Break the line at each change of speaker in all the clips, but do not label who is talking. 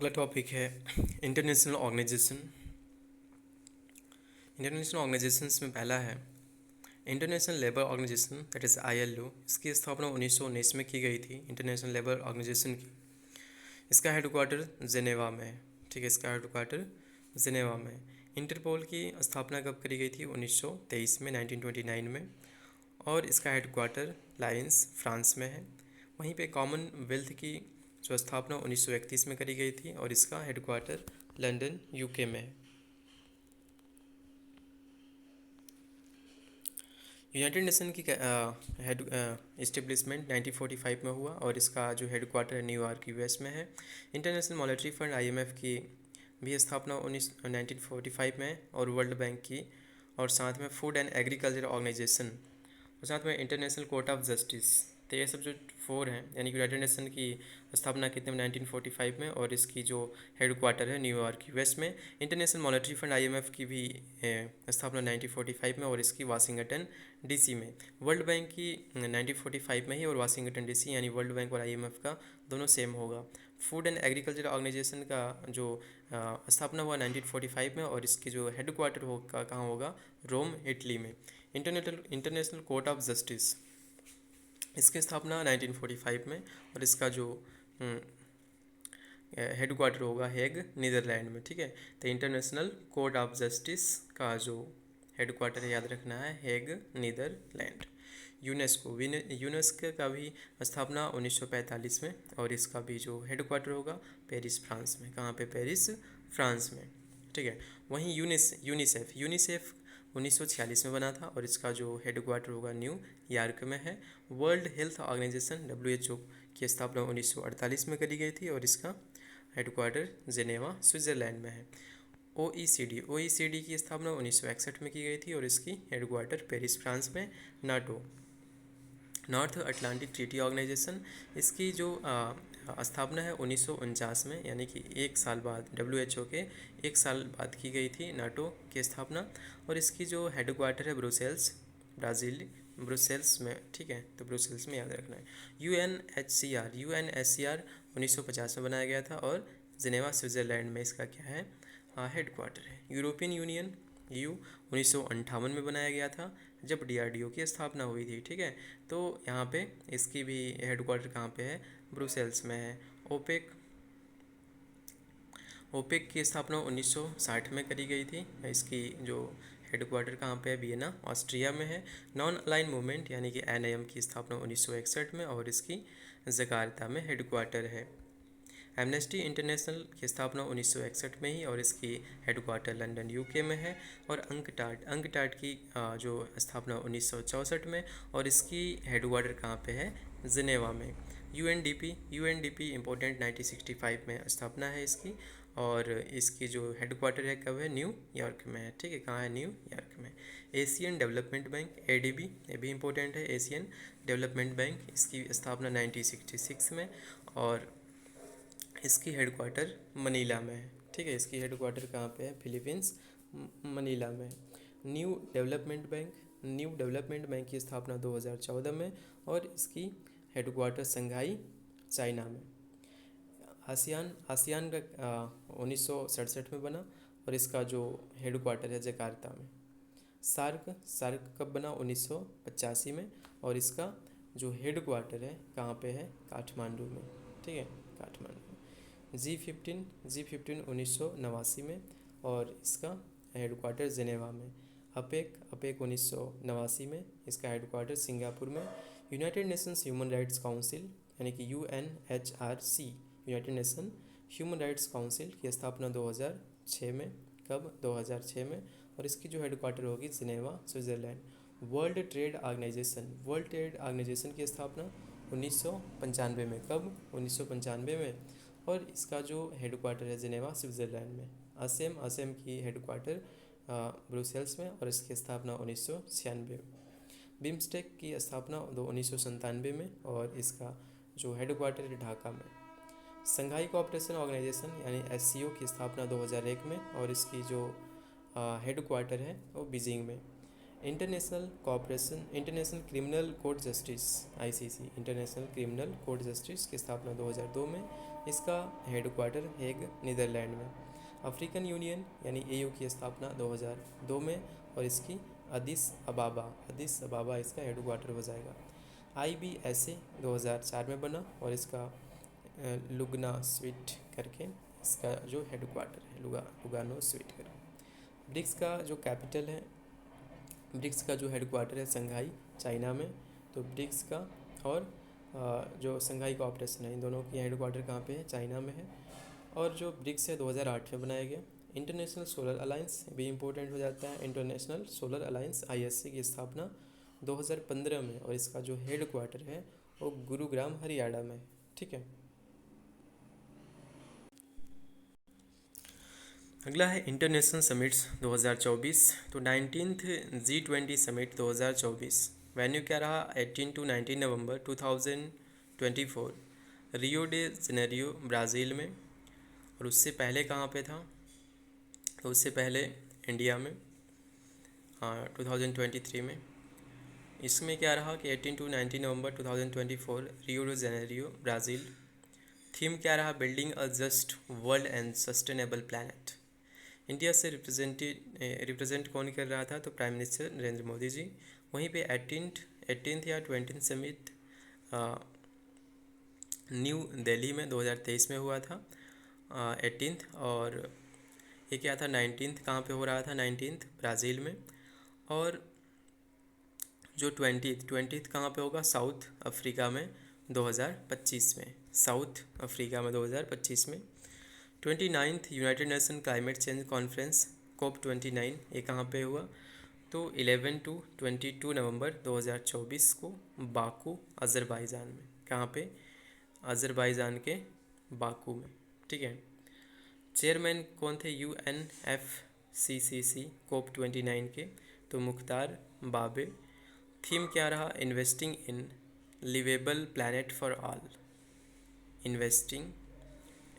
अगला टॉपिक है international organisation. International organisations में पहला है International Labour Organisation, that is ILO। इसकी स्थापना 1919 में की गई थी, इंटरनेशनल लेबर ऑर्गेनाइजेशन की। इसका हेडक्वार्टर जेनेवा में है। ठीक है, इसका हेडक्वार्टर जेनेवा में है। इंटरपोल की स्थापना कब करी गई थी? 1923 में, 1929 में। और इसका हेडक्वार्टर लायंस, फ्रांस में है। वहीं पे कॉमनवेल्थ की जो स्थापना 1931 में करी गई थी और इसका हेडक्वार्टर लंदन, UK में है। यूनाइटेड नेशन की हेड इस्टेब्लिशमेंट 1945 में हुआ और इसका जो हेडक्वार्टर है न्यूयॉर्क, US में है। इंटरनेशनल मॉनेटरी फंड IMF की भी स्थापना 1945 में और वर्ल्ड बैंक की, और साथ में फूड एंड एग्रीकल्चर ऑर्गेनाइजेशन, और साथ में इंटरनेशनल कोर्ट ऑफ जस्टिस। तो ये सब जो 4 हैं, यानी कि यूनाइटेड नेशन की स्थापना कितने में? 1945 में, और इसकी जो हेडक्वार्टर है न्यूयॉर्क, US में। इंटरनेशनल मॉनेटरी फंड IMF की भी स्थापना 1945 में और इसकी वाशिंगटन DC में। वर्ल्ड बैंक की 1945 में ही और वाशिंगटन DC, यानी वर्ल्ड बैंक और IMF का दोनों सेम होगा। फूड एंड एग्रीकल्चर ऑर्गेनाइजेशन का जो स्थापना हुआ 1945 में और इसकी जो हेडक्वार्टर होगा कहाँ होगा? रोम, इटली में। इंटरनेशनल कोर्ट ऑफ जस्टिस, इसकी स्थापना 1945 में और इसका जो हेडक्वार्टर होगा हेग, नीदरलैंड में। ठीक है, तो इंटरनेशनल कोर्ट ऑफ जस्टिस का जो हेडक्वार्टर याद रखना है हेग, नीदरलैंड। यूनेस्को का भी स्थापना 1945 में और इसका भी जो हेडक्वार्टर होगा पेरिस, फ्रांस में। कहाँ पे? पेरिस, फ्रांस में। ठीक है, वहीं यूनिसेफ 1946 में बना था और इसका जो हेडक्वार्टर होगा न्यूयॉर्क में है। वर्ल्ड हेल्थ ऑर्गेनाइजेशन WHO की स्थापना 1948 में करी गई थी और इसका हेडक्वार्टर जेनेवा, स्विट्ज़रलैंड में है। OECD की स्थापना 1961 में की गई थी और इसकी हेडक्वार्टर पेरिस, फ्रांस में। NATO, North Atlantic Treaty Organisation, इसकी जो स्थापना है 1949 में, यानी कि 1 साल बाद, WHO के 1 साल बाद की गई थी नाटो की स्थापना, और इसकी जो हेडक्वार्टर है ब्रुसेल्स, ब्राज़ील, ब्रुसेल्स में। ठीक है, तो ब्रुसेल्स में याद रखना है। UNHCR 1950 में बनाया गया था और जिनेवा, स्विट्ज़रलैंड में इसका क्या है? हेडक्वार्टर है। यूरोपियन यूनियन EU 1958 में बनाया गया था जब DRDO की स्थापना हुई थी। ठीक है, तो यहाँ पे इसकी भी हेडक्वार्टर कहाँ पे है? ब्रुसेल्स में है। ओपेक की स्थापना 1960 में करी गई थी। इसकी जो हेडक्वार्टर कहाँ पे है? वियना, ऑस्ट्रिया में है। नॉन अलाइन मूवमेंट यानी कि NAM की स्थापना 1961 में और इसकी जकार्ता में हेडक्वार्टर है। एमनेस्टी इंटरनेशनल की स्थापना 1961 में ही और इसकी हेडक्वार्टर लंदन, UK में है। और अंकटाड की जो स्थापना 1964 में और इसकी हेडक्वार्टर कहाँ पे है? जिनेवा में। UNDP इम्पोर्टेंट 1965 में स्थापना है इसकी, और इसकी जो हेडक्वार्टर है कब है? न्यूयॉर्क में है। ठीक है, कहाँ है? न्यूयॉर्क में। एशियन डेवलपमेंट बैंक ADB, ये भी इम्पोर्टेंट है, एशियन डेवलपमेंट बैंक, इसकी स्थापना 1966 में और इसकी हेडक्वार्टर मनीला में है। ठीक है, इसकी हेडक्वार्टर कहाँ पे है? फिलीपींस, मनीला में। न्यू डेवलपमेंट बैंक की स्थापना 2014 में और इसकी हेडक्वार्टर संघाई, चाइना में। आसियान का 1967 में बना और इसका जो हेडक्वार्टर है जकार्ता में। सार्क कब बना? 1985 में और इसका जो हेडक्वार्टर है कहाँ पे है? काठमांडू में। ठीक है, काठमांडू। G15 1989 में और इसका हेडक्वार्टर जिनेवा में। अपेक 1989 में, इसका हेडक्वार्टर सिंगापुर में। United Nations human rights council यानी कि UNHRC, United nation human rights council की स्थापना 2006 में। कब? 2006 में, और इसकी जो हेडक्वार्टर होगी Geneva, Switzerland. World Trade Organisation की स्थापना 1995 में। कब? 1995 में, और इसका जो हेडक्वार्टर है जिनेवा, स्विट्ज़रलैंड में। असम की हेडक्वार्टर ब्रुसेल्स में और इसकी स्थापना 1996 में। बिम्स्टेक की स्थापना 1997 में और इसका जो हेडक्वार्टर है ढाका में। संघाई कोऑपरेशन ऑर्गेनाइजेशन यानी SCO की स्थापना 2001 में और इसकी जो हेडक्वार्टर है वो बीजिंग में। International Cooperation International Criminal Court Justice ICC International Criminal Court Justice की स्थापना 2002 में। इसका हेडक्वार्टर हेग नीदरलैंड में। अफ्रीकन यूनियन यानी एयू की स्थापना 2002 में और इसकी अदिस अबाबा इसका हेडक्वार्टर हो जाएगा। आईबीएसए 2004 में बना और इसका लुगना स्वीट करके इसका जो हेडक्वार्टर है लुगानो स्वीट करके। ब्रिक्स का जो कैपिटल है ब्रिक्स का जो हेडक्वार्टर है संघाई चाइना में। तो ब्रिक्स का और जो संघाई कोऑपरेशन है इन दोनों की हेडक्वार्टर कहाँ पे है, चाइना में है। और जो ब्रिक्स है 2008 में बनाया गया। इंटरनेशनल सोलर अलायंस भी इम्पोर्टेंट हो जाता है। इंटरनेशनल सोलर अलायंस आईएससी की स्थापना 2015 में और इसका जो हेडक्वार्टर है वो गुरुग्राम हरियाणा में। ठीक है, अगला है इंटरनेशनल समिट्स 2024। तो 19th G20 समिट 2024 वेन्यू क्या रहा, 18 to 19 November 2024 Rio de Janeiro Brazil में। और उससे पहले कहाँ पे था, तो उससे पहले इंडिया में 2023 में। इसमें क्या रहा कि 18 to 19 November 2024 Rio de Janeiro Brazil. Theme क्या रहा, building a just world and sustainable planet. India से रिप्रेजेंट कौन कर रहा था, तो प्राइम मिनिस्टर नरेंद्र मोदी जी। वहीं पे 18th या 20th समिट न्यू दिल्ली में 2023 में हुआ था 18th। और ये क्या था 19th कहाँ पे हो रहा था, 19th ब्राज़ील में। और जो 20th कहाँ पे होगा, साउथ अफ्रीका में 2025 में। साउथ अफ्रीका में 2025 में। 29th United nation climate change conference COP29 ये कहाँ पे हुआ, तो 11 to 22 नवंबर 2024 को बाकू अज़रबैजान में। कहाँ पे, अज़रबैजान के बाकू में। ठीक है, चेयरमैन कौन थे UNFCCC COP29 के, तो मुख्तार बाबे। थीम क्या रहा, investing in liveable planet for all. Investing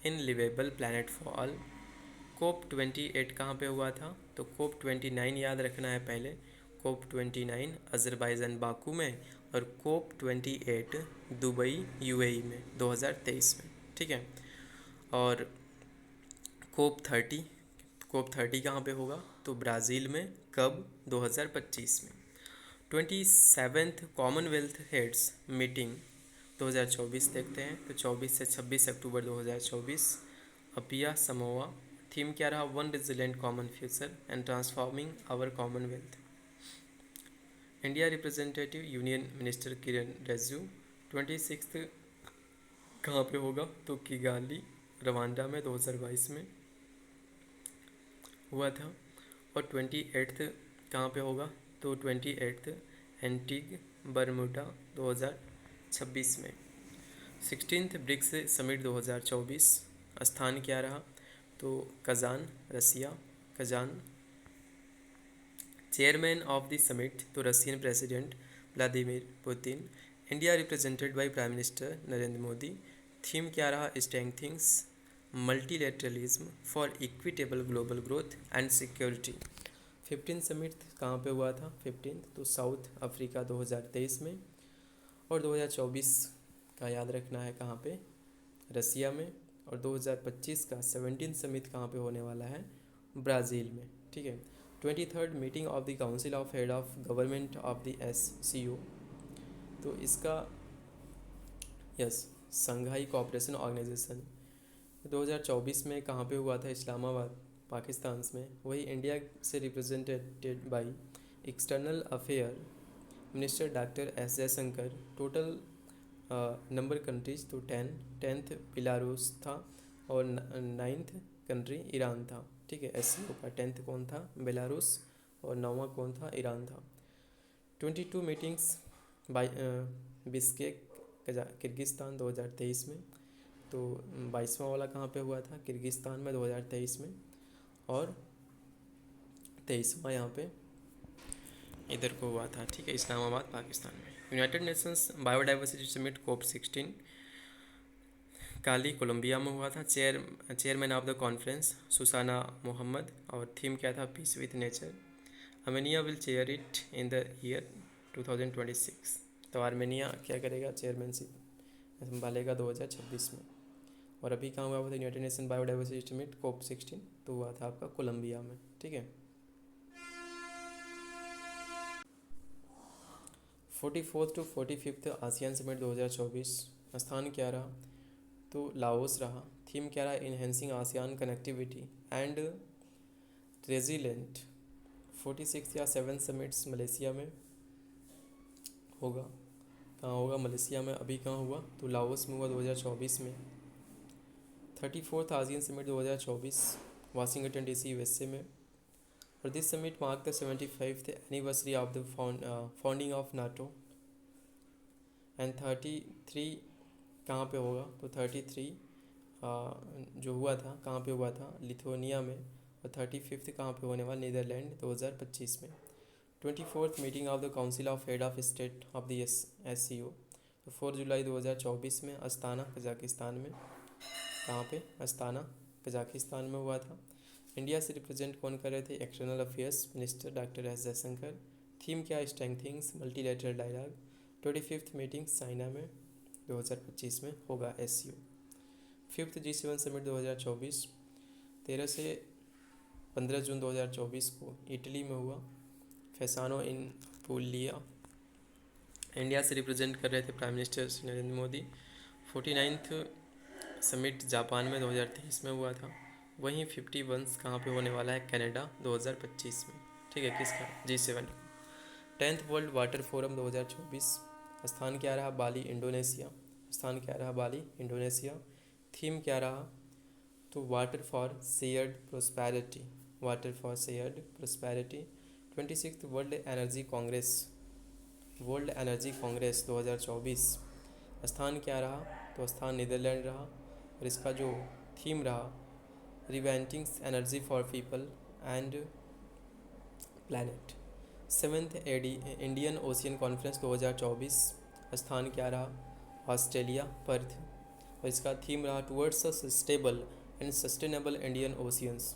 in liveable planet for all. COP28 कहाँ पे हुआ था, तो COP29 याद रखना है पहले। COP29 अज़रबैजान बाकू में और COP28 दुबई UAE में 2023 में। ठीक है, और COP30 कहाँ पे होगा, तो ब्राज़ील में कब, 2025 में। 27th कॉमनवेल्थ हेड्स मीटिंग 2024 देखते हैं, तो 24 से 26 अक्टूबर 2024 अपिया समोआ। थीम क्या रहा, one resilient common future and transforming our Commonwealth. India representative union minister Kiran Rijiju. 26th कहाँ पे होगा, तो किगाली रवांडा में 2022 में हुआ था। और 28th कहाँ पे होगा, तो 28th एंटीग बरमूडा 2026 में। 16th ब्रिक्स समिट 2024 स्थान क्या रहा, तो Kazan Russia, Kazan. Chairman of the summit, तो Russian president Vladimir Putin. India represented by prime minister Narendra Modi. Theme क्या रहा, strengthenings multilateralism for equitable global growth and security. 15 summit कहाँ पे हुआ था, 15 तो साउथ अफ्रीका 2023 में। और 2024 का याद रखना है कहाँ पे, रसिया में। और 2025 का 17 समिट कहाँ पे होने वाला है, ब्राज़ील में। ठीक है, 23rd meeting of the council of head of government of the SCO। तो इसका संघाई कोऑपरेशन ऑर्गेनाइजेशन 2024 में कहाँ पे हुआ था, इस्लामाबाद पाकिस्तान में। वही इंडिया से represented by external affair minister doctor S Jaishankar. Total number countries, तो 10th बेलारूस था और 9th कंट्री ईरान था। ठीक है, SCO का 10th कौन था, बेलारूस, और 9वां कौन था, ईरान था। 22 मीटिंग्स बाई बिस्केक किर्गिस्तान 2023 में। तो 22वां वाला कहाँ पे हुआ था, किर्गिस्तान में 2023 में। और 23वां यहाँ पे इधर को हुआ था। ठीक है, इस्लामाबाद पाकिस्तान में। United Nations biodiversity summit COP16 Cali Colombia में हुआ था। Chairman of the conference Susana Muhamad. और थीम क्या था, peace with nature. Armenia will chair it in the year 2026। तो आर्मेनिया क्या करेगा, चेयरमैनशिप संभालेगा 2026 में। और अभी कहाँ हुआ था, United nation biodiversity summit COP16, तो हुआ था आपका कोलंबिया में। ठीक है। 44th to 45th ASEAN summit 2024 स्थान क्या रहा, तो लाओस रहा। थीम क्या रहा, enhancing ASEAN connectivity and resilient. 46 या 7 समिट्स मलेशिया में होगा। कहाँ होगा, मलेशिया में। अभी कहाँ हुआ, तो लाओस में हुआ 2024 में। 34th ASEAN summit 2024 Washington DC USA में। और this summit mark the 75th anniversary of the founding of NATO. And 33 कहाँ पे होगा, तो 33 जो हुआ था कहाँ पे हुआ था, लिथुआनिया में। और 35th कहाँ पे होने वाला, नीदरलैंड 2025 में। 24th meeting of the council of head of state of the SCO, तो 4 जुलाई 2024 में अस्ताना कजाकिस्तान में। कहाँ पे, अस्ताना कजाकिस्तान में हुआ था। इंडिया से रिप्रेजेंट कौन कर रहे थे, external affairs minister doctor S Jaishankar. Theme क्या, strengthenings multilateral dialogue. 25th meeting China में 2025 में होगा SCO। 5th G7 समिट 2024 13 से 15 जून 2024 को इटली में हुआ, फैसानो इन पुलिया। इंडिया से रिप्रेजेंट कर रहे थे prime minister Narendra Modi. 49th summit Japan में 2023 में हुआ था। वहीं 51 कहाँ पे होने वाला है, कनाडा 2025 में। ठीक है, किसका, G7। 10th world water forum 2024 स्थान क्या रहा, बाली इंडोनेशिया। स्थान क्या रहा, बाली इंडोनेशिया। थीम क्या रहा, तो water for shared prosperity, water for shared prosperity. 26th world energy Congress, world energy Congress 2024 स्थान क्या रहा, तो स्थान नीदरलैंड रहा। और इसका जो थीम रहा, reinventing energy for people and planet. 7th Indian Ocean conference 2024 स्थान क्या रहा, ऑस्ट्रेलिया, पर्थ। और इसका थीम रहा, towards a stable and sustainable Indian Oceans.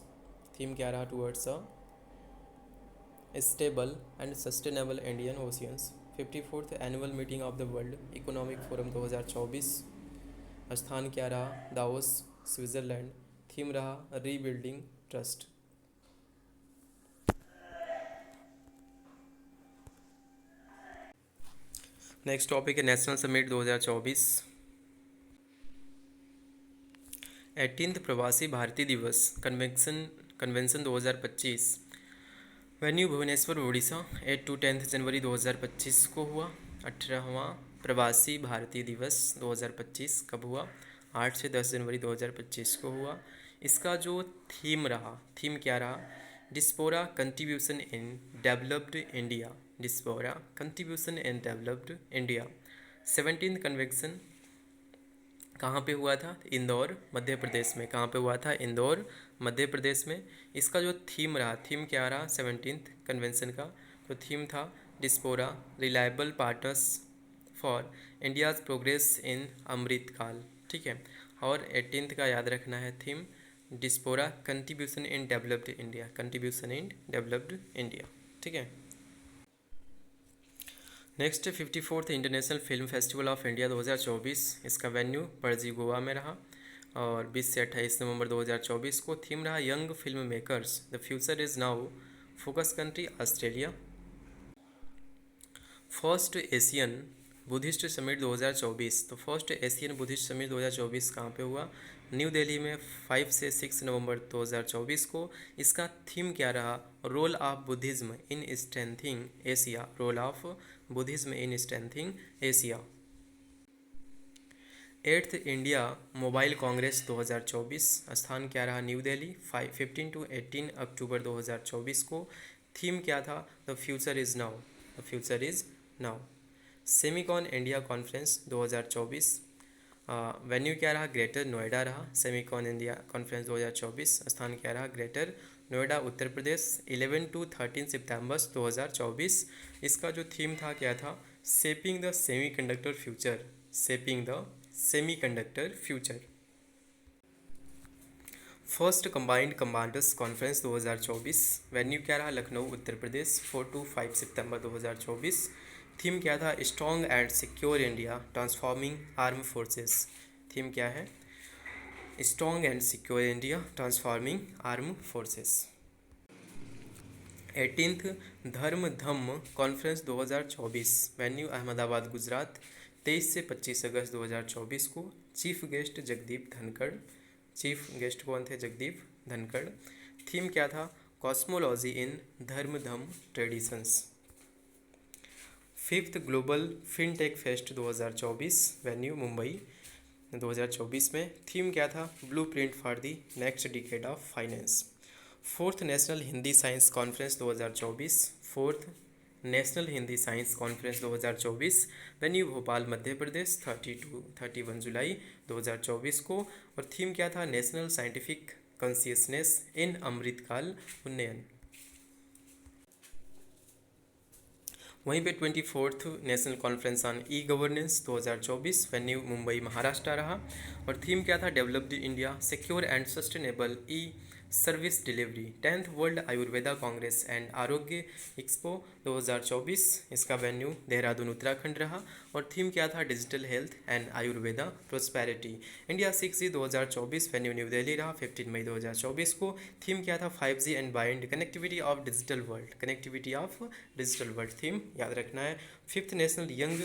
Theme क्या रहा, towards a stable and sustainable Indian Oceans. 54th annual meeting of the World Economic Forum 2024 स्थान क्या रहा, दावोस, स्विट्ज़रलैंड। थीम रहा, रीबिल्डिंग ट्रस्ट। नेक्स्ट टॉपिक है national summit 2024। 18th Pravasi Bharatiya Divas convention 2025 venue Bhubaneswar Orissa 8 to 10 जनवरी 2025 को हुआ। 18वां प्रवासी भारतीय दिवस 2025 कब हुआ, 8 से 10 जनवरी 2025 को हुआ। इसका जो थीम रहा, थीम क्या रहा, diaspora contribution in developed India, diaspora contribution in developed India. 17th convention कहाँ पे हुआ था, इंदौर मध्य प्रदेश में। कहाँ पे हुआ था, इंदौर मध्य प्रदेश में। इसका जो थीम रहा, थीम क्या रहा 17th कन्वेंशन का, तो थीम था diaspora reliable partners for India's progress in Amritkaal. ठीक है। और 18th का याद रखना है theme, diaspora contribution in developed India, contribution in developed India. ठीक है। Next 54th international film festival of India 2024, इसका वेन्यू पणजी गोवा में रहा। और 20 से 28 नवंबर 2024 को थीम रहा, young film makers the future is now, focus country Australia. First Asian Buddhist summit 2024, तो फर्स्ट एशियन बुद्धिस्ट समिट 2024 कहाँ पे हुआ, न्यू दिल्ली में 5 से 6 नवंबर 2024 को। इसका थीम क्या रहा, role of Buddhism in strengthening Asia, role of Buddhism in strengthening Asia. 8th India Mobile Congress 2024 स्थान क्या रहा, न्यू दिल्ली 15 to 18 अक्टूबर 2024 को। थीम क्या था, the future is now, the future is now. Semicon India conference 2024 venue क्या रहा, greater Noida रहा। Semicon India conference 2024 स्थान क्या रहा, ग्रेटर नोएडा उत्तर प्रदेश 11 to 13 सितंबर 2024। इसका जो थीम था क्या था, shaping the semiconductor future, shaping the semiconductor future. First combined commanders conference 2024, venue क्या रहा? Lucknow Uttar Pradesh, 4 to 5 September 2024। Theme क्या था? Strong and secure India transforming arm forces. Theme क्या है? Strong and secure India transforming arm forces. 18th धर्म धम्म conference 2024, venue Ahmedabad Gujarat, 23 से 25 अगस्त 2024 को। Chief guest Jagdeep Dhankhar. Chief guest कौन थे? जगदीप धनखड़। थीम क्या था? Cosmology in dharma dhamma traditions. 5th global fintech fest 2024, venue Mumbai 2024 में। थीम क्या था? Blueprint for the next decade of finance. 4th national Hindi science conference 2024, 4th national Hindi science conference 2024, venue Bhopal Madhya Pradesh, 30 to 31 जुलाई 2024 को। और थीम क्या था? National scientific consciousness in Amritkaal unnayan. वहीं पे 24th national conference on e governance 2024, venue Mumbai Maharashtra रहा। और थीम क्या था? Developed India secure and sustainable E service delivery. 10th world Ayurveda Congress and आरोग्य एक्सपो 2024, इसका वेन्यू देहरादून उत्तराखंड रहा। और थीम क्या था? Digital health and Ayurveda prosperity. India 6G 2024, venue new Delhi रहा 15 मई 2024 को। थीम क्या था? 5G and bind connectivity of digital world. Connectivity of digital world theme याद रखना है। 5th national young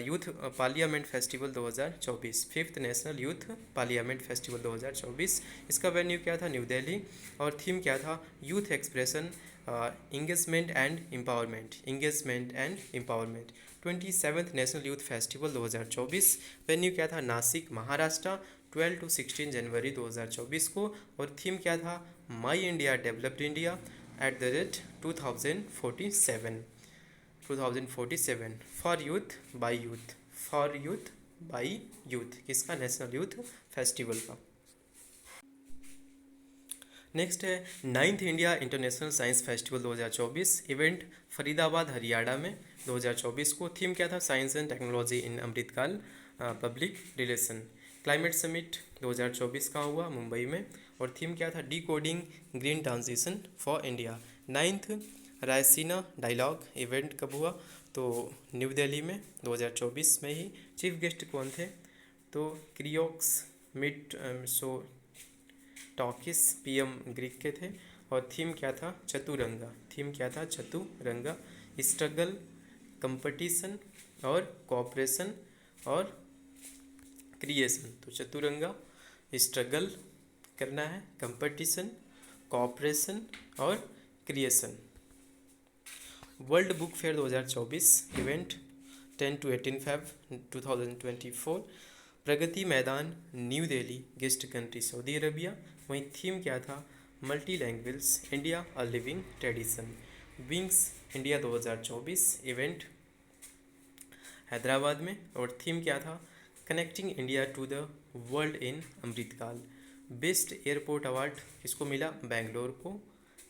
youth parliament festival 2024, 5th national youth parliament festival 2024, इसका venue क्या था? न्यू दिल्ली। और थीम क्या था? Youth expression engagement and empowerment. Engagement and empowerment. 27th national youth festival 2024, venue क्या था? नासिक महाराष्ट्र, 12 to 16 जनवरी 2024 को। और थीम क्या था? My India developed India at the rate 2047 for youth by youth. For youth by youth, किसका? National youth festival का। Next है 9th India international science festival 2024, event Faridabad Haryana में 2024 को। थीम क्या था? Science and technology in Amritkaal public relation. Climate summit 2024 का हुआ मुंबई में। और थीम क्या था? Decoding green transition for India. 9th Raisina dialogue event कब हुआ? तो न्यू दिल्ली में 2024 में ही। चीफ गेस्ट कौन थे? तो क्रियोक्स मिट सो टॉकिस पीएम ग्रीक के थे। और थीम क्या था? चतुरंगा। थीम क्या था? चतुरंगा। स्ट्रगल, कंपटीशन और कोऑपरेशन और क्रिएशन। तो चतुरंगा, स्ट्रगल करना है, कंपटीशन, कोऑपरेशन और creation. World book fair 2024, event 10 to 18 Feb 2024, Pragati Maidan New Delhi, guest country Saudi Arabia. वहीं थीम क्या था? Multi language India a living tradition. Wings India 2024, event Hyderabad में। और थीम क्या था? Connecting India to the world in Amritkaal. Best airport award किसको मिला? बेंगलोर को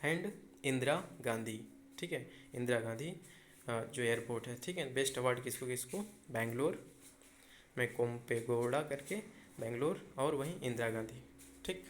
एंड इंदिरा गांधी। ठीक है, इंदिरा गांधी जो एयरपोर्ट है, ठीक है। बेस्ट अवार्ड किसको किसको? बेंगलोर में कोम्पेगोड़ा करके बेंगलोर, और वहीं इंदिरा गांधी। ठीक।